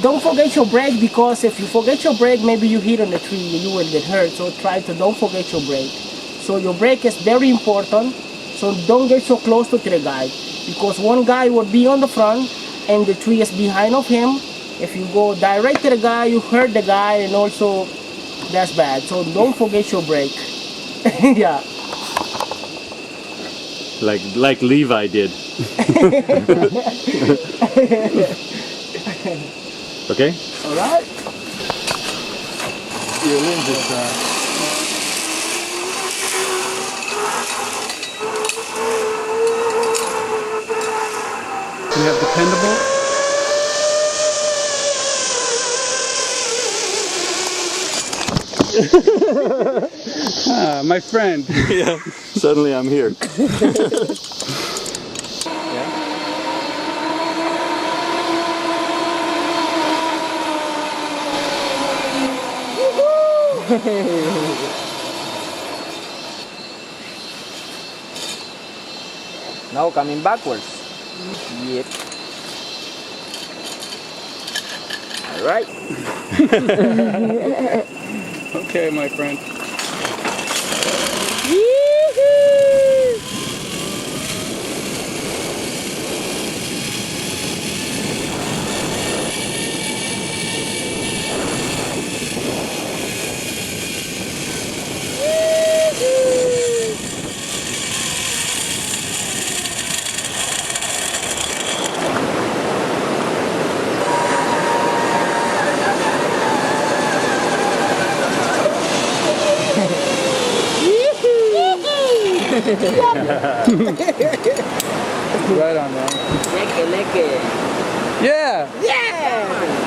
Don't forget your brake, because if you forget your brake, maybe you hit on the tree, you will get hurt. So try to don't forget your brake. So your brake is very important. So don't get so close to the guy, because one guy would be on the front and the tree is behind of him. If you go direct to the guy, you hurt the guy, and also that's bad. So don't forget your brake. Yeah. Like Levi did. Okay? All right. Your lens is You have dependable. My friend. Yeah, suddenly I'm here. now coming backwards. Yep. All right. Okay, my friend. Right on, man. Lick it. Yeah. Yeah.